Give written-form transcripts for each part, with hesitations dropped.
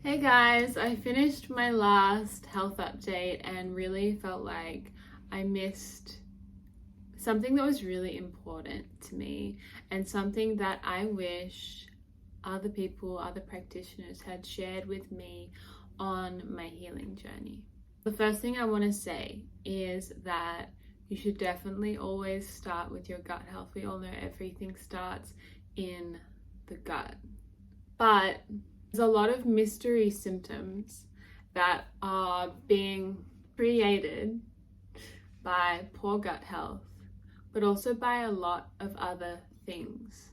Hey guys, I finished my last health update and really felt like I missed something that was really important to me and something that I wish other people, other practitioners had shared with me on my healing journey. The first thing I want to say is that you should definitely always start with your gut health. We all know everything starts in the gut. But there's a lot of mystery symptoms that are being created by poor gut health, but also by a lot of other things.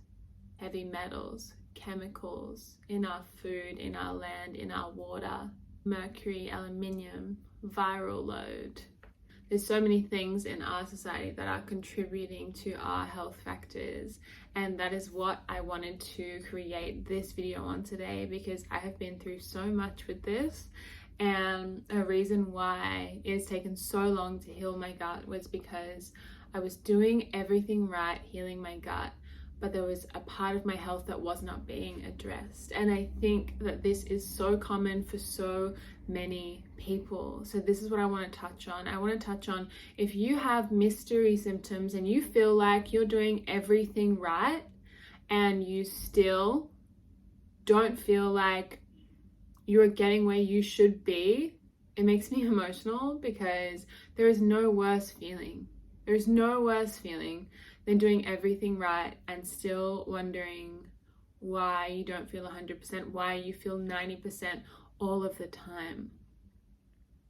Heavy metals, chemicals in our food, in our land, in our water, mercury, aluminium, viral load. There's so many things in our society that are contributing to our health factors, and that is what I wanted to create this video on today, because I have been through so much with this, and a reason why it has taken so long to heal my gut was because I was doing everything right, healing my gut, but there was a part of my health that was not being addressed. And I think that this is so common for so many people. So this is what I want to touch on. I want to touch on if you have mystery symptoms and you feel like you're doing everything right and you still don't feel like you're getting where you should be. It makes me emotional because there is no worse feeling. There's no worse feeling than doing everything right and still wondering why you don't feel 100%, why you feel 90% all of the time,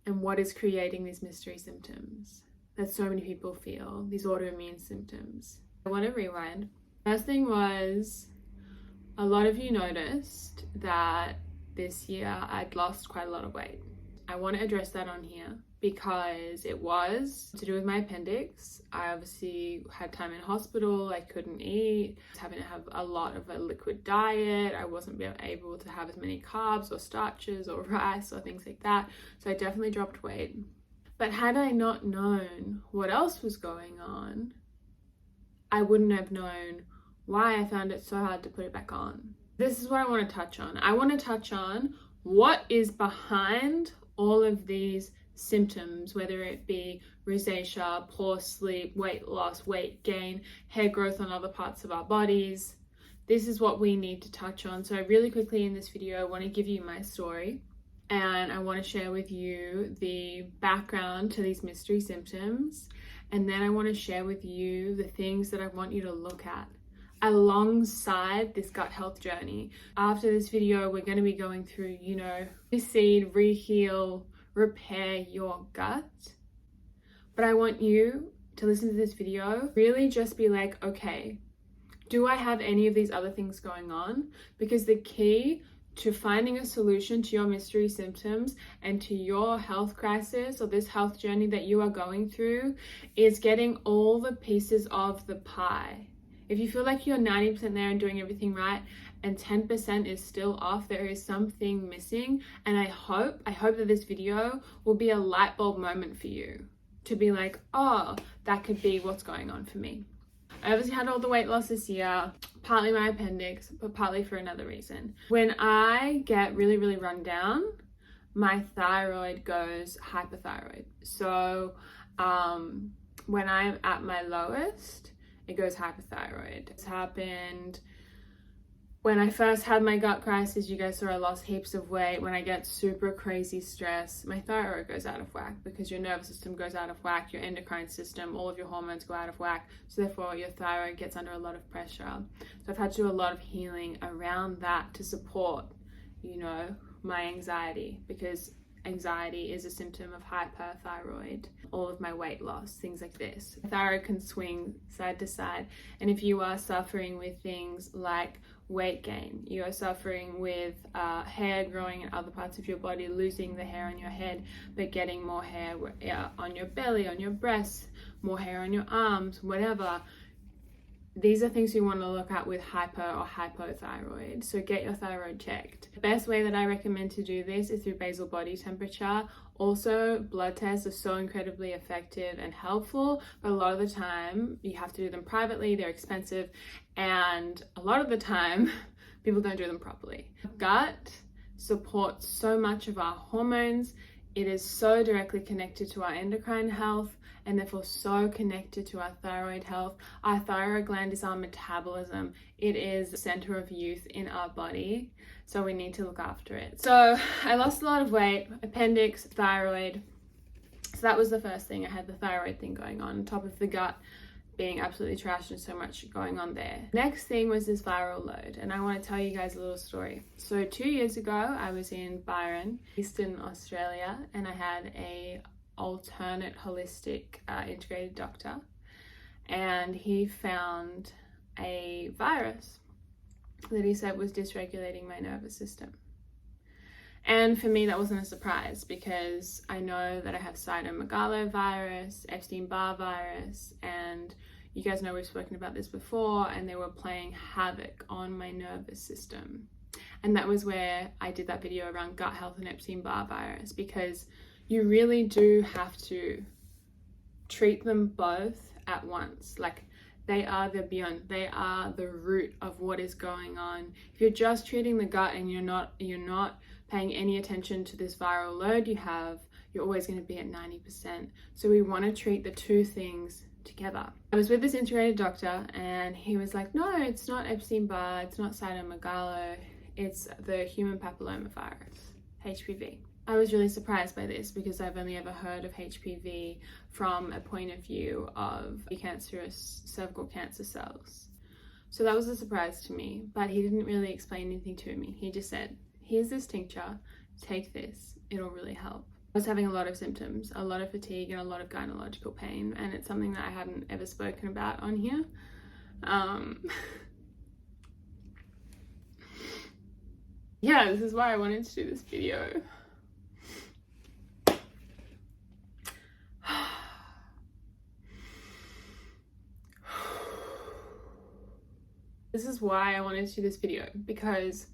and what is creating these mystery symptoms that so many people feel, these autoimmune symptoms. I want to rewind. First thing was, a lot of you noticed that this year I'd lost quite a lot of weight. I want to address that on here because it was to do with my appendix. I obviously had time in hospital, I couldn't eat, I was having to have a lot of a liquid diet, I wasn't able to have as many carbs or starches or rice or things like that, so I definitely dropped weight. But had I not known what else was going on, I wouldn't have known why I found it so hard to put it back on. This is what I want to touch on. I want to touch on what is behind all of these symptoms, whether it be rosacea, poor sleep, weight loss, weight gain, hair growth on other parts of our bodies. This is what we need to touch on. So really quickly in this video, I want to give you my story and I want to share with you the background to these mystery symptoms. And then I want to share with you the things that I want you to look at alongside this gut health journey. After this video, we're going to be going through, reseed, reheal, repair your gut. But I want you to listen to this video, really just be like, okay, do I have any of these other things going on? Because the key to finding a solution to your mystery symptoms and to your health crisis or this health journey that you are going through is getting all the pieces of the pie. If you feel like you're 90% there and doing everything right and 10% is still off, there is something missing. And I hope that this video will be a light bulb moment for you to be like, oh, that could be what's going on for me. I obviously had all the weight loss this year, partly my appendix, but partly for another reason. When I get really, really run down, my thyroid goes hyperthyroid. So when I'm at my lowest, it goes hyperthyroid. It's happened when I first had my gut crisis. You guys saw I lost heaps of weight. When I get super crazy stress, my thyroid goes out of whack because your nervous system goes out of whack, your endocrine system, all of your hormones go out of whack. So therefore your thyroid gets under a lot of pressure. So I've had to do a lot of healing around that to support, my anxiety, because anxiety is a symptom of hyperthyroid. All of my weight loss, things like this. Thyroid can swing side to side. And if you are suffering with things like weight gain, you are suffering with hair growing in other parts of your body, losing the hair on your head, but getting more hair on your belly, on your breasts, more hair on your arms, whatever. These are things you want to look at with hyper or hypothyroid. So get your thyroid checked. The best way that I recommend to do this is through basal body temperature. Also, blood tests are so incredibly effective and helpful, but a lot of the time you have to do them privately, they're expensive, and a lot of the time people don't do them properly. Gut supports so much of our hormones. It is so directly connected to our endocrine health and therefore so connected to our thyroid health. Our thyroid gland is our metabolism. It is the center of youth in our body, so we need to look after it. So I lost a lot of weight, appendix, thyroid. So that was the first thing. I had the thyroid thing going on top of the gut being absolutely trashed and so much going on there. Next thing was this viral load, and I want to tell you guys a little story. So 2 years ago, I was in Byron, Eastern Australia, and I had a alternate holistic integrated doctor, and he found a virus that he said was dysregulating my nervous system. And for me, that wasn't a surprise because I know that I have cytomegalovirus, Epstein-Barr virus, and you guys know we've spoken about this before, and they were playing havoc on my nervous system. And that was where I did that video around gut health and Epstein-Barr virus, because you really do have to treat them both at once. Like, they are the beyond, they are the root of what is going on. If you're just treating the gut and you're not paying any attention to this viral load you have, you're always going to be at 90%. So we want to treat the two things together. I was with this integrated doctor and he was like, no, it's not Epstein-Barr, it's not cytomegalo, it's the human papillomavirus, HPV. I was really surprised by this because I've only ever heard of HPV from a point of view of cancerous cervical cancer cells. So that was a surprise to me, but he didn't really explain anything to me. He just said, here's this tincture, take this, it'll really help. I was having a lot of symptoms, a lot of fatigue and a lot of gynaelogical pain, and it's something that I hadn't ever spoken about on here. Yeah, this is why I wanted to do this video. This is why I wanted to do this video, because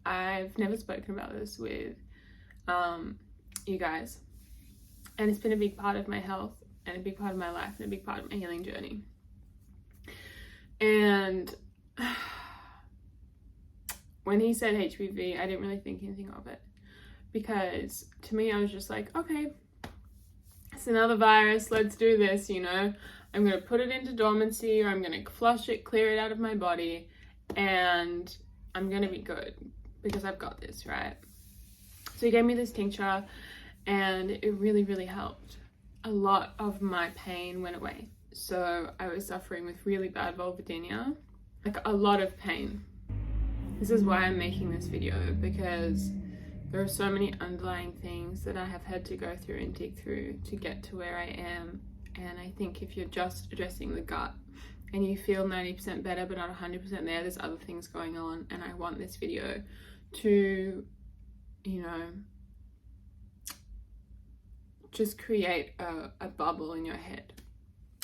I've never spoken about this with you guys, and it's been a big part of my health and a big part of my life and a big part of my healing journey. And when he said HPV, I didn't really think anything of it, because to me I was just like, okay, it's another virus, let's do this, you know. I'm going to put it into dormancy, or I'm going to flush it, clear it out of my body, and I'm going to be good because I've got this, right? So he gave me this tincture and it really, really helped. A lot of my pain went away. So I was suffering with really bad vulvodynia, like a lot of pain. This is why I'm making this video, because there are so many underlying things that I have had to go through and dig through to get to where I am. And I think if you're just addressing the gut and you feel 90% better but not 100% there's other things going on. And I want this video to, you know, just create a bubble in your head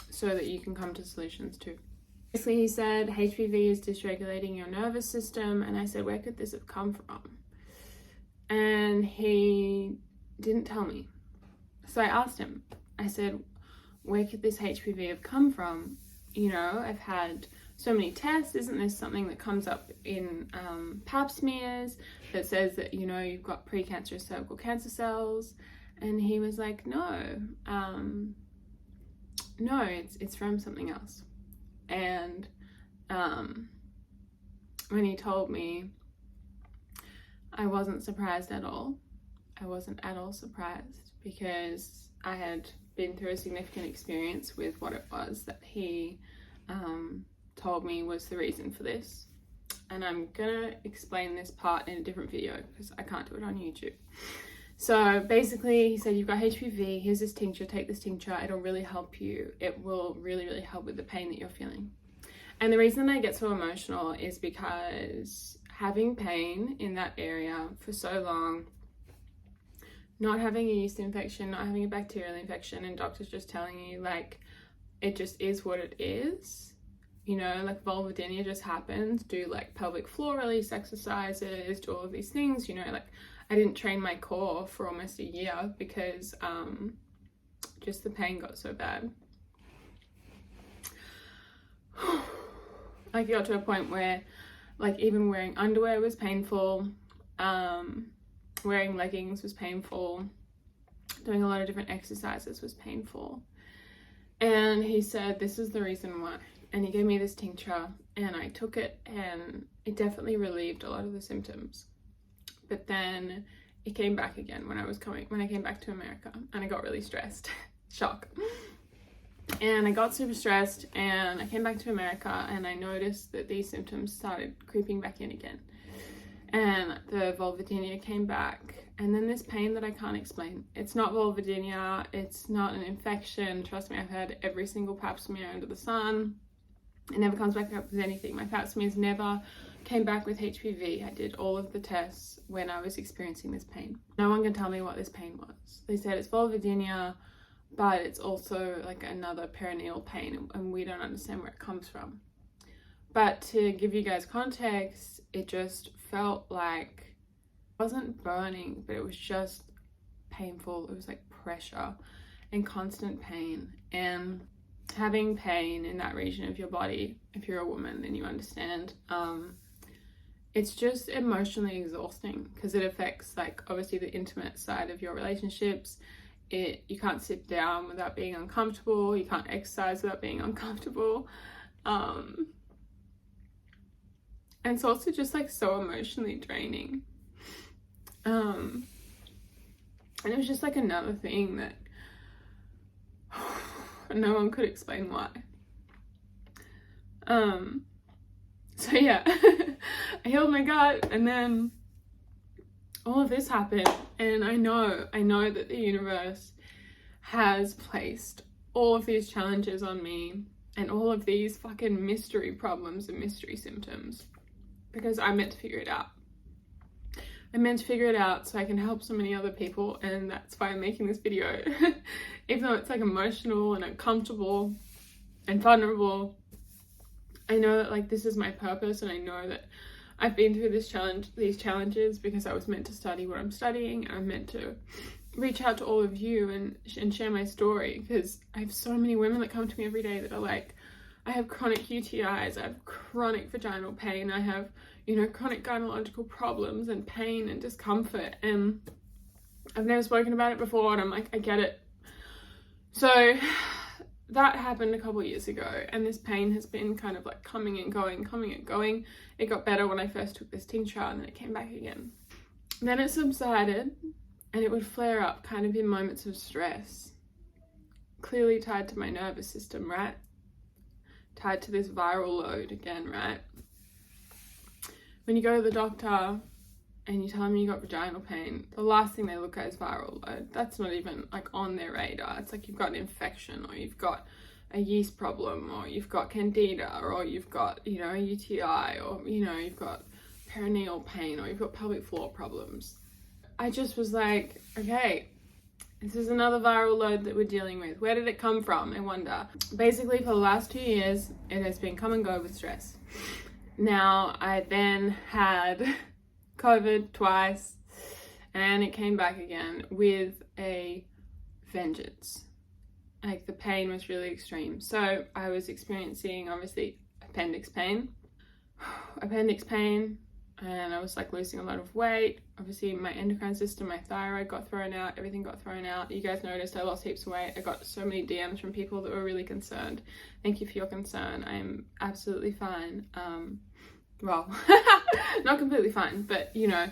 so that you can come to solutions too. Basically, he said HPV is dysregulating your nervous system, and I said, where could this have come from? And he didn't tell me. So I asked him, I said, where could this HPV have come from? You know, I've had so many tests. Isn't this something that comes up in pap smears that says that, you know, you've got precancerous cervical cancer cells? And he was like, no, it's from something else. And when he told me, I wasn't surprised at all. I wasn't at all surprised, because I had been through a significant experience with what it was that he told me was the reason for this. And I'm gonna explain this part in a different video because I can't do it on YouTube. So basically he said, you've got HPV, here's this tincture, take this tincture, it'll really help you. It will really, really help with the pain that you're feeling. And the reason I get so emotional is because having pain in that area for so long, not having a yeast infection, not having a bacterial infection, and doctors just telling you, like, it just is what it is. You know, like vulvodynia just happens, do like pelvic floor release exercises, do all of these things, you know, like I didn't train my core for almost a year because just the pain got so bad. Like, it got to a point where, like, even wearing underwear was painful, wearing leggings was painful, doing a lot of different exercises was painful. And he said, this is the reason why. And he gave me this tincture, and I took it, and it definitely relieved a lot of the symptoms. But then it came back again when I came back to America, and I got really stressed. Shock. And I got super stressed, and I came back to America, and I noticed that these symptoms started creeping back in again. And the vulvodynia came back, and then this pain that I can't explain. It's not vulvodynia, it's not an infection. Trust me, I've had every single pap smear under the sun. It never comes back up with anything. My pap smears never came back with HPV. I did all of the tests when I was experiencing this pain. No one can tell me what this pain was. They said it's vulvodynia, but it's also like another perineal pain, and we don't understand where it comes from. But to give you guys context, it just felt like, it wasn't burning, but it was just painful. It was like pressure and constant pain. And having pain in that region of your body, if you're a woman, then you understand. It's just emotionally exhausting because it affects, like, obviously the intimate side of your relationships. You can't sit down without being uncomfortable. You can't exercise without being uncomfortable. And it's also just like so emotionally draining. And it was just like another thing that no one could explain why. So yeah, I healed my gut, and then all of this happened, and I know that the universe has placed all of these challenges on me and all of these fucking mystery problems and mystery symptoms because I'm meant to figure it out. I'm meant to figure it out so I can help so many other people, and that's why I'm making this video. Even though it's like emotional and uncomfortable and vulnerable, I know that like this is my purpose, and I know that I've been through these challenges because I was meant to study what I'm studying, and I'm meant to reach out to all of you and share my story, because I have so many women that come to me every day that are like, I have chronic UTIs, I have chronic vaginal pain, I have, you know, chronic gynecological problems and pain and discomfort, and I've never spoken about it before, and I'm like, I get it. So that happened a couple of years ago, and this pain has been kind of like coming and going. It got better when I first took this tincture, and then it came back again. Then it subsided, and it would flare up kind of in moments of stress, clearly tied to my nervous system, right? Tied to this viral load again, right? When you go to the doctor and you tell them you got vaginal pain, the last thing they look at is viral load. That's not even like on their radar. It's like you've got an infection, or you've got a yeast problem, or you've got candida, or you've got, you know, a UTI, or, you know, you've got perineal pain, or you've got pelvic floor problems. I just was like, okay, this is another viral load that we're dealing with. Where did it come from? I wonder. Basically, for the last 2 years, it has been come and go with stress. Now, I then had COVID twice, and it came back again with a vengeance. Like, the pain was really extreme. So I was experiencing, obviously, appendix pain, and I was like losing a lot of weight. Obviously, my endocrine system, my thyroid got thrown out, everything got thrown out. You guys noticed I lost heaps of weight. I got so many DMs from people that were really concerned. Thank you for your concern. I am absolutely fine. Well, not completely fine, but you know,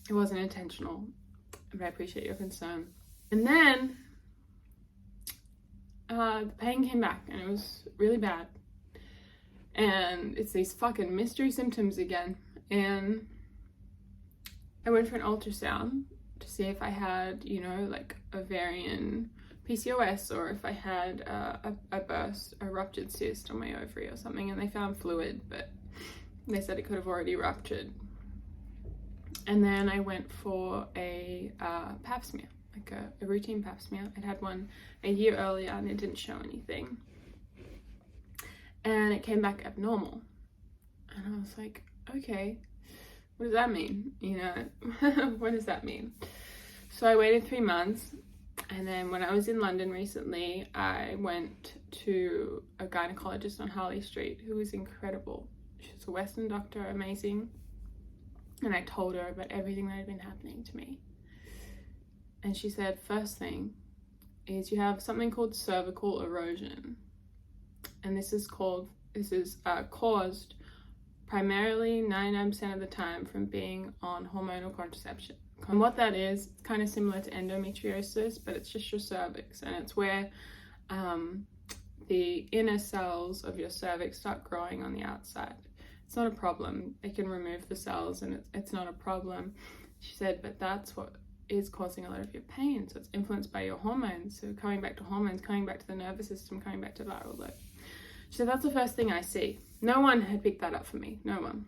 it wasn't intentional, but I appreciate your concern. And then the pain came back, and it was really bad. And it's these fucking mystery symptoms again. And I went for an ultrasound to see if I had, you know, like ovarian PCOS, or if I had a ruptured cyst on my ovary or something, and they found fluid, but they said it could have already ruptured. And then I went for a pap smear, like a routine pap smear. I'd had one a year earlier, and it didn't show anything. And it came back abnormal. And I was like, okay, what does that mean? You know, what does that mean? So I waited 3 months, And then when I was in London recently, I went to a gynecologist on Harley Street who was incredible. She's a Western doctor, amazing. And I told her about everything that had been happening to me. And she said, first thing is you have something called cervical erosion. And this is caused primarily 99% of the time from being on hormonal contraception. And what that is, it's kind of similar to endometriosis, but it's just your cervix, and it's where the inner cells of your cervix start growing on the outside. It's not a problem. They can remove the cells and it's not a problem. She said, but that's what is causing a lot of your pain. So it's influenced by your hormones. So coming back to hormones, coming back to the nervous system, coming back to viral load. She said, that's the first thing I see. No one had picked that up for me. No one.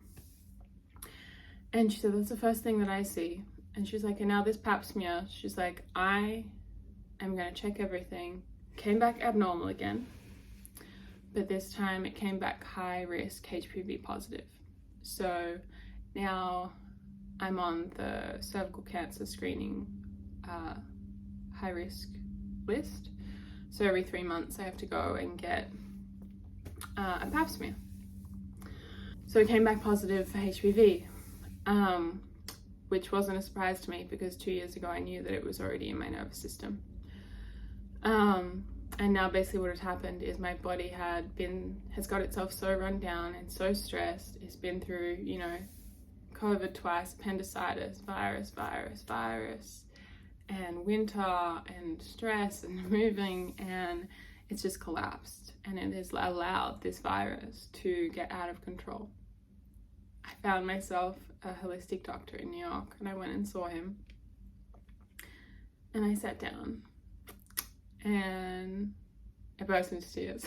And she said, that's the first thing that I see. And she's like, and now this pap smear, she's like, I am going to check everything. Came back abnormal again. But this time it came back high risk HPV positive. So now I'm on the cervical cancer screening high risk list. So every 3 months I have to go and get a pap smear. So it came back positive for HPV, which wasn't a surprise to me because 2 years ago I knew that it was already in my nervous system. And now basically what has happened is my body has got itself so run down and so stressed. It's been through, COVID twice, appendicitis, virus, and winter and stress and moving, and it's just collapsed. And it has allowed this virus to get out of control. I found myself a holistic doctor in New York, and I went and saw him. And I sat down and I burst into tears.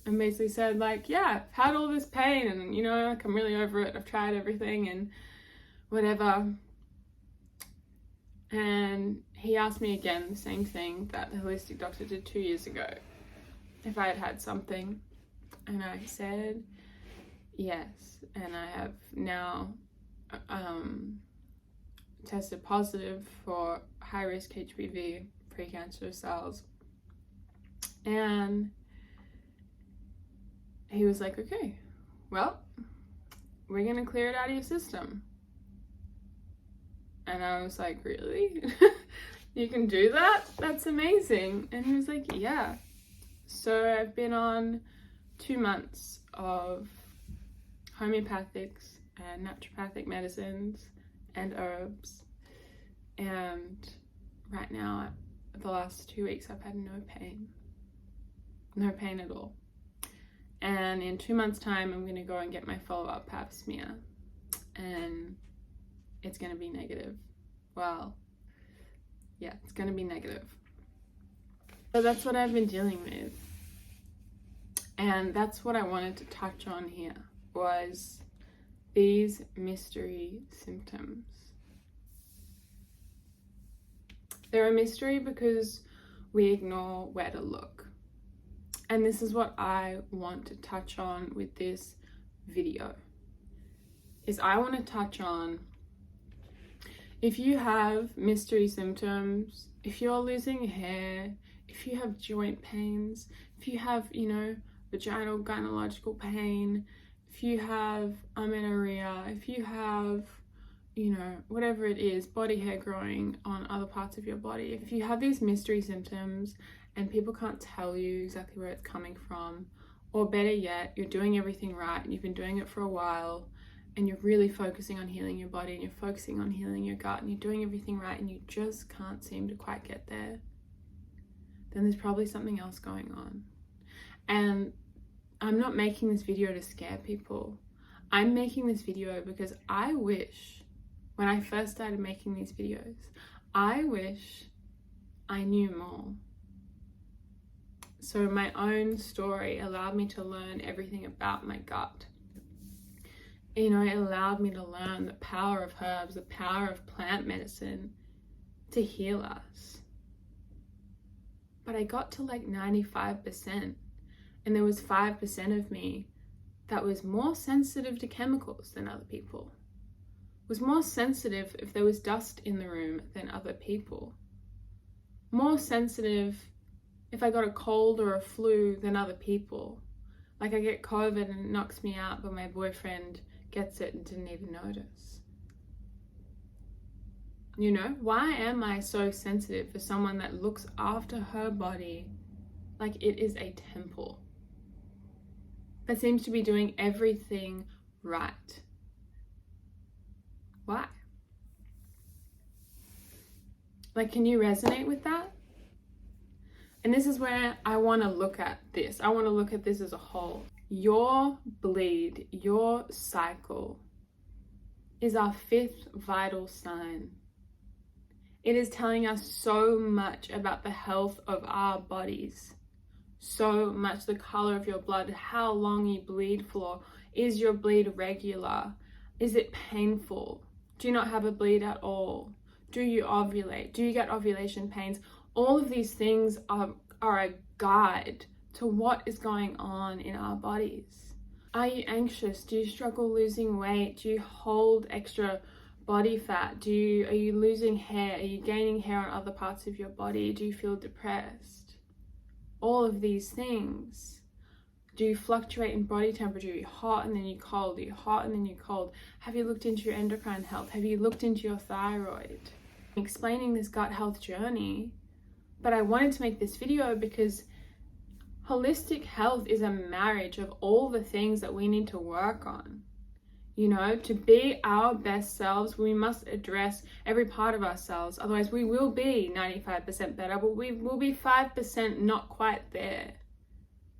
And basically said, like, yeah, I've had all this pain and, like, I'm really over it. I've tried everything and whatever. And he asked me again the same thing that the holistic doctor did 2 years ago, if I had something. And I said, yes. And I have now tested positive for high-risk HPV precancerous cells. And he was like, okay, well, we're going to clear it out of your system. And I was like, really? You can do that? That's amazing. And he was like, yeah. So I've been on 2 months of homeopathics and naturopathic medicines and herbs. And right now, the last 2 weeks, I've had no pain. No pain at all. And in 2 months' time, I'm going to go and get my follow-up pap smear. And it's going to be negative. Well, yeah, it's going to be negative. So that's what I've been dealing with. And that's what I wanted to touch on here, was these mystery symptoms. They're a mystery because we ignore where to look. And this is what I want to touch on with this video. Is I want to touch on, if you have mystery symptoms, if you're losing hair, if you have joint pains, if you have, vaginal gynaelogical pain, if you have amenorrhea, if you have, whatever it is, body hair growing on other parts of your body, if you have these mystery symptoms and people can't tell you exactly where it's coming from, or better yet, you're doing everything right and you've been doing it for a while and you're really focusing on healing your body and you're focusing on healing your gut and you're doing everything right and you just can't seem to quite get there, then there's probably something else going on. And I'm not making this video to scare people. I'm making this video because I wish, when I first started making these videos, I wish I knew more. So my own story allowed me to learn everything about my gut. It allowed me to learn the power of herbs, the power of plant medicine to heal us. But I got to like 95%, and there was 5% of me that was more sensitive to chemicals than other people. Was more sensitive if there was dust in the room than other people. more sensitive if I got a cold or a flu than other people. Like I get COVID and it knocks me out, but my boyfriend gets it and didn't even notice. You know, why am I so sensitive for someone that looks after her body like it is a temple, that seems to be doing everything right? Why? Like, can you resonate with that? And this is where I want to look at this. I want to look at this as a whole. Your bleed, your cycle, is our 5th vital sign. It is telling us so much about the health of our bodies. So much. The color of your blood, how long you bleed for. Is your bleed regular? Is it painful? Do you not have a bleed at all? Do you ovulate? Do you get ovulation pains? All of these things are a guide to what is going on in our bodies. Are you anxious? Do you struggle losing weight? Do you hold extra body fat? Are you losing hair? Are you gaining hair on other parts of your body? Do you feel depressed? All of these things. Do you fluctuate in body temperature? Are you hot and then you cold? Are you hot and then you cold? Have you looked into your endocrine health? Have you looked into your thyroid? I'm explaining this gut health journey, but I wanted to make this video because holistic health is a marriage of all the things that we need to work on. You know, to be our best selves, we must address every part of ourselves. Otherwise, we will be 95% better, but we will be 5% not quite there.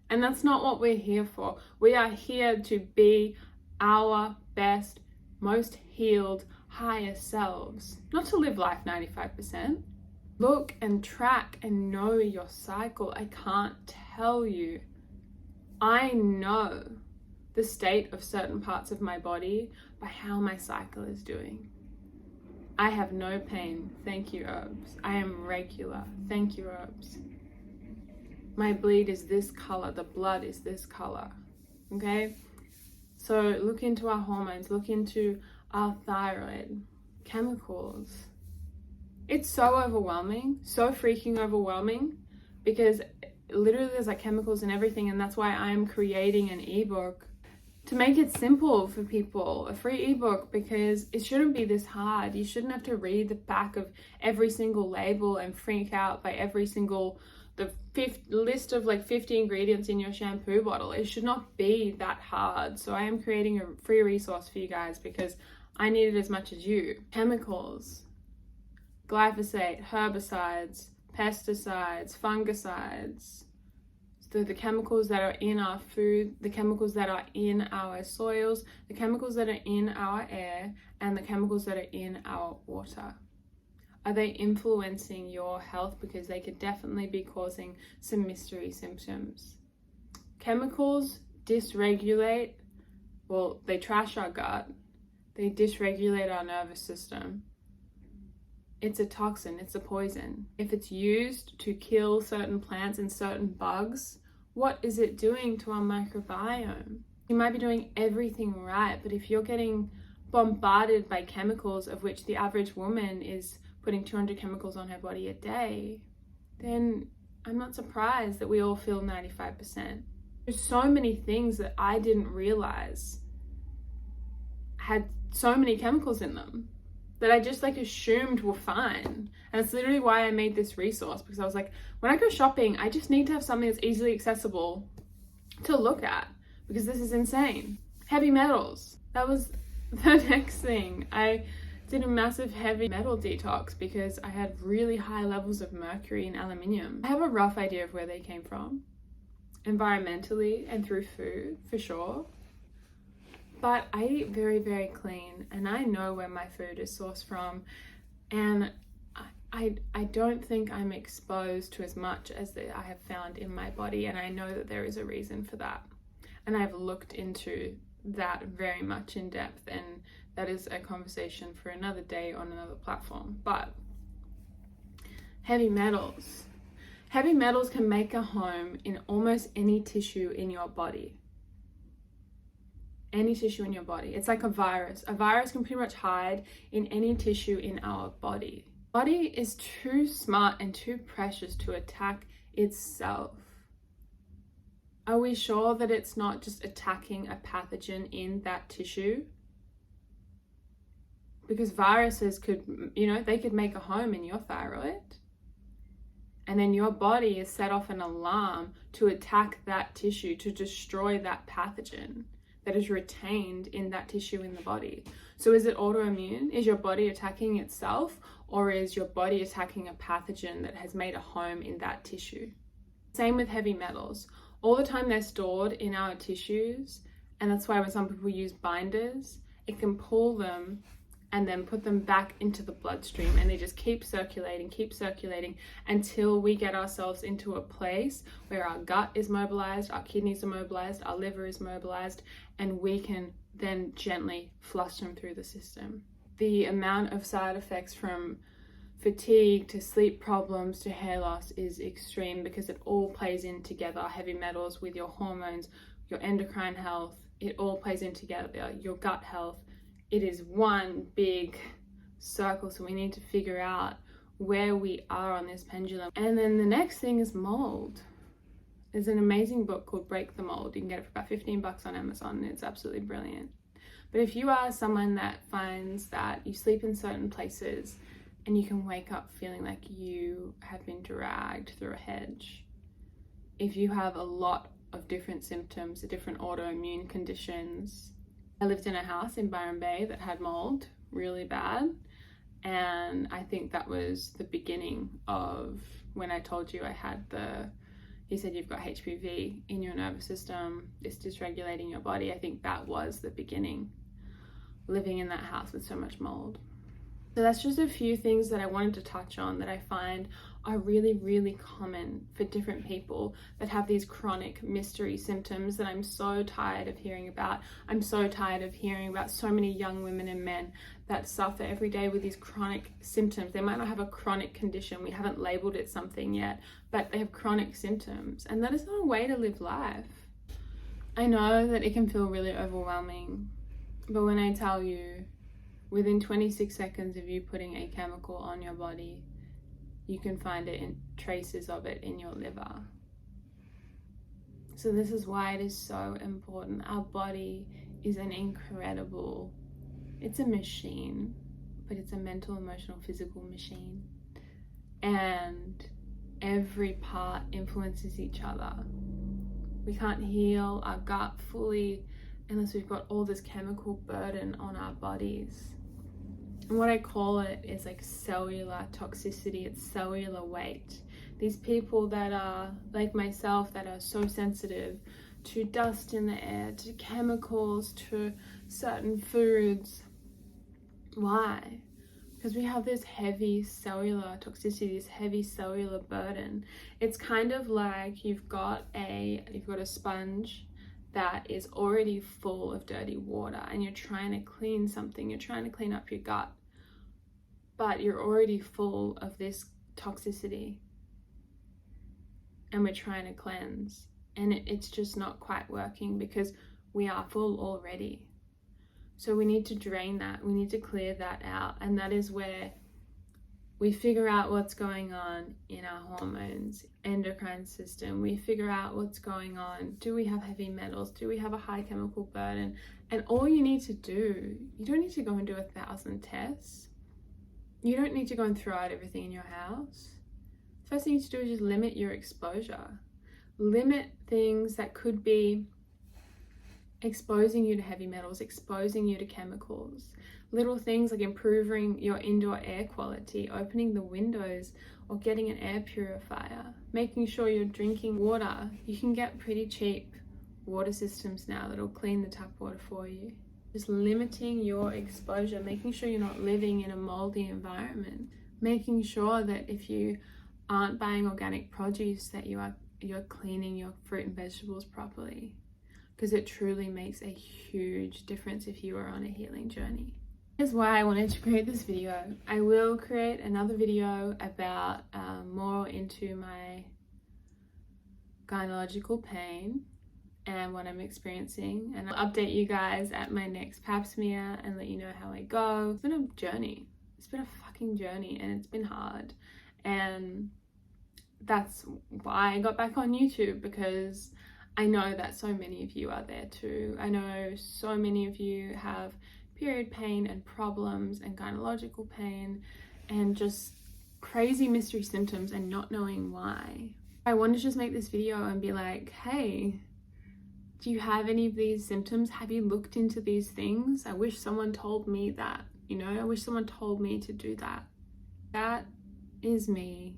And that's not what we're here for. We are here to be our best, most healed, highest selves. Not to live life 95%. Look and track and know your cycle. I can't tell you. I know the state of certain parts of my body by how my cycle is doing. I have no pain, thank you herbs. I am regular, thank you herbs. My bleed is this color, the blood is this color, okay? So look into our hormones, look into our thyroid, chemicals. It's so overwhelming, so freaking overwhelming, because literally there's like chemicals and everything, and that's why I'm creating an ebook to make it simple for people, a free ebook, because it shouldn't be this hard. You shouldn't have to read the back of every single label and freak out by every single, the list of like 50 ingredients in your shampoo bottle. It should not be that hard. So I am creating a free resource for you guys because I need it as much as you. Chemicals, glyphosate, herbicides, pesticides, fungicides, the chemicals that are in our food, the chemicals that are in our soils, the chemicals that are in our air, and the chemicals that are in our water. Are they influencing your health? Because they could definitely be causing some mystery symptoms. Chemicals dysregulate, well, they trash our gut, they dysregulate our nervous system. It's a toxin, it's a poison. If it's used to kill certain plants and certain bugs, what is it doing to our microbiome? You might be doing everything right, but if you're getting bombarded by chemicals, of which the average woman is putting 200 chemicals on her body a day, then I'm not surprised that we all feel 95%. There's so many things that I didn't realize had so many chemicals in them that I just like assumed were fine. And it's literally why I made this resource, because I was like, when I go shopping, I just need to have something that's easily accessible to look at, because this is insane. Heavy metals. That was the next thing. I did a massive heavy metal detox because I had really high levels of mercury and aluminium. I have a rough idea of where they came from, environmentally and through food, for sure. But I eat very, very clean, and I know where my food is sourced from, and I don't think I'm exposed to as much as I have found in my body, and I know that there is a reason for that. And I've looked into that very much in depth, and that is a conversation for another day on another platform. But heavy metals. Heavy metals can make a home in almost any tissue in your body. Any tissue in your body. It's like a virus. A virus can pretty much hide in any tissue in our body. Body is too smart and too precious to attack itself. Are we sure that it's not just attacking a pathogen in that tissue? Because viruses could, they could make a home in your thyroid. And then your body is set off an alarm to attack that tissue, to destroy that pathogen that is retained in that tissue in the body. So is it autoimmune? Is your body attacking itself, or is your body attacking a pathogen that has made a home in that tissue? Same with heavy metals. All the time they're stored in our tissues, and that's why when some people use binders, it can pull them and then put them back into the bloodstream, and they just keep circulating until we get ourselves into a place where our gut is mobilized, our kidneys are mobilized, our liver is mobilized, and we can then gently flush them through the system. The amount of side effects from fatigue to sleep problems to hair loss is extreme because it all plays in together. Heavy metals with your hormones, your endocrine health, it all plays in together, your gut health. It is one big circle, so we need to figure out where we are on this pendulum. And then the next thing is mold. There's an amazing book called Break the Mold. You can get it for about $15 on Amazon, and it's absolutely brilliant. But if you are someone that finds that you sleep in certain places and you can wake up feeling like you have been dragged through a hedge, if you have a lot of different symptoms, different autoimmune conditions. I lived in a house in Byron Bay that had mold really bad, and I think that was the beginning of when I told you I had he said you've got HPV in your nervous system, it's dysregulating your body. I think that was the beginning, living in that house with so much mold. So that's just a few things that I wanted to touch on that I find are really, really common for different people that have these chronic mystery symptoms that I'm so tired of hearing about. I'm so tired of hearing about so many young women and men that suffer every day with these chronic symptoms. They might not have a chronic condition, we haven't labeled it something yet, but they have chronic symptoms, and that is not a way to live life. I know that it can feel really overwhelming, but when I tell you, within 26 seconds of you putting a chemical on your body, you can find it in traces of it in your liver. So this is why it is so important. Our body is an incredible, it's a machine, but it's a mental, emotional, physical machine. And every part influences each other. We can't heal our gut fully unless we've got all this chemical burden on our bodies. And what I call it is like cellular toxicity, it's cellular weight. These people that are like myself, that are so sensitive to dust in the air, to chemicals, to certain foods. Why? Because we have this heavy cellular toxicity, this heavy cellular burden. It's kind of like you've got a sponge that is already full of dirty water, and you're trying to clean something, you're trying to clean up your gut, but you're already full of this toxicity, and we're trying to cleanse, and it's just not quite working because we are full already. So we need to drain that, we need to clear that out, and that is where we figure out what's going on in our hormones, endocrine system. We figure out what's going on. Do we have heavy metals? Do we have a high chemical burden? And all you need to do, you don't need to go and do 1,000 tests. You don't need to go and throw out everything in your house. First thing you need to do is just limit your exposure. Limit things that could be exposing you to heavy metals, exposing you to chemicals. Little things like improving your indoor air quality, opening the windows or getting an air purifier, making sure you're drinking water. You can get pretty cheap water systems now that'll clean the tap water for you. Just limiting your exposure, making sure you're not living in a moldy environment, making sure that if you aren't buying organic produce that you're cleaning your fruit and vegetables properly, because it truly makes a huge difference if you are on a healing journey. That's why I wanted to create this video. I will create another video about more into my gynaelogical pain and what I'm experiencing, and I'll update you guys at my next pap smear and let you know how I go. It's been a journey. it's been a fucking journey, and it's been hard. And that's why I got back on YouTube, because I know that so many of you are there too. I know so many of you have period pain and problems and gynecological pain and just crazy mystery symptoms and not knowing why. I want to just make this video and be like, hey, do you have any of these symptoms? Have you looked into these things? I wish someone told me that, you know, I wish someone told me to do that. That is me.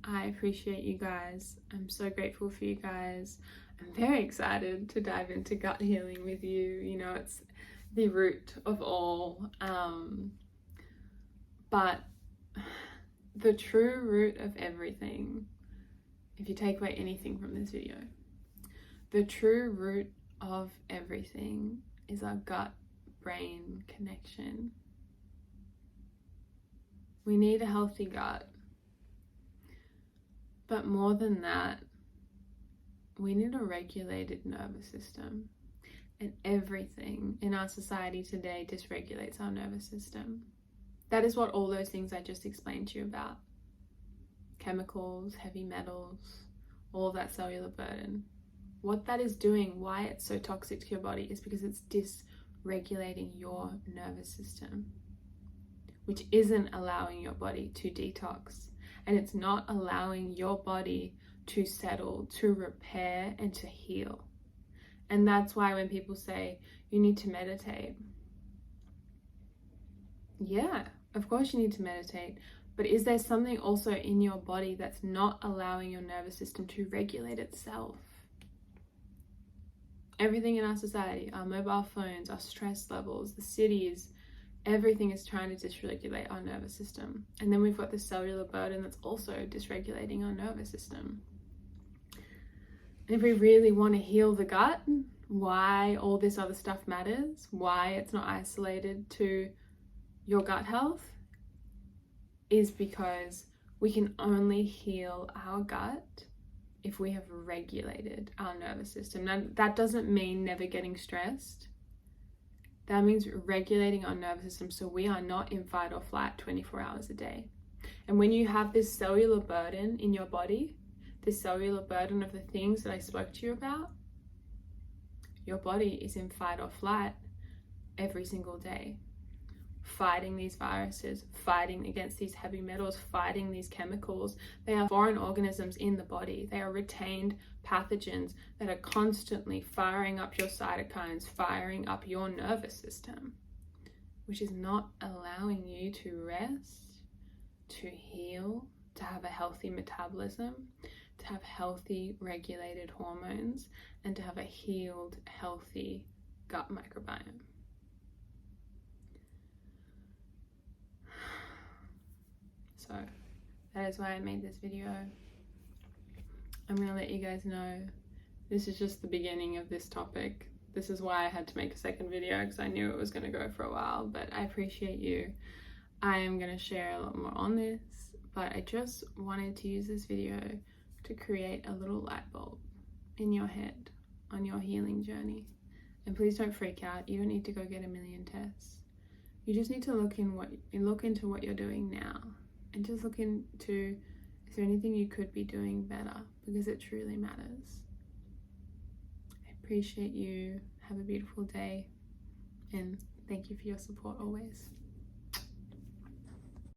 I appreciate you guys. I'm so grateful for you guys. I'm very excited to dive into gut healing with you. You know, it's the root of all. But the true root of everything, if you take away anything from this video, the true root of everything is our gut-brain connection. We need a healthy gut. But more than that, we need a regulated nervous system. And everything in our society today dysregulates our nervous system. That is what all those things I just explained to you about. Chemicals, heavy metals, all of that cellular burden. What that is doing, why it's so toxic to your body, is because it's dysregulating your nervous system, which isn't allowing your body to detox. And it's not allowing your body to settle, to repair, and to heal. And that's why when people say you need to meditate, yeah, of course you need to meditate, but is there something also in your body that's not allowing your nervous system to regulate itself? Everything in our society, our mobile phones, our stress levels, the cities, everything is trying to dysregulate our nervous system. And then we've got the cellular burden that's also dysregulating our nervous system. And if we really want to heal the gut, why all this other stuff matters, why it's not isolated to your gut health, is because we can only heal our gut if we have regulated our nervous system. Now, that doesn't mean never getting stressed. That means regulating our nervous system so we are not in fight or flight 24 hours a day. And when you have this cellular burden in your body, this cellular burden of the things that I spoke to you about, your body is in fight or flight every single day, fighting these viruses, fighting against these heavy metals, fighting these chemicals. They are foreign organisms in the body. They are retained pathogens that are constantly firing up your cytokines, firing up your nervous system, which is not allowing you to rest, to heal, to have a healthy metabolism, to have healthy regulated hormones, and to have a healed, healthy gut microbiome. So that is why I made this video. I'm gonna let you guys know this is just the beginning of this topic. This is why I had to make a second video, because I knew it was gonna go for a while, but I appreciate you. I am gonna share a lot more on this, but I just wanted to use this video to create a little light bulb in your head on your healing journey. And please don't freak out. You don't need to go get a million tests. You just need to look into what you're doing now, and just look into, is there anything you could be doing better, because it truly matters. I appreciate you. Have a beautiful day, and thank you for your support always.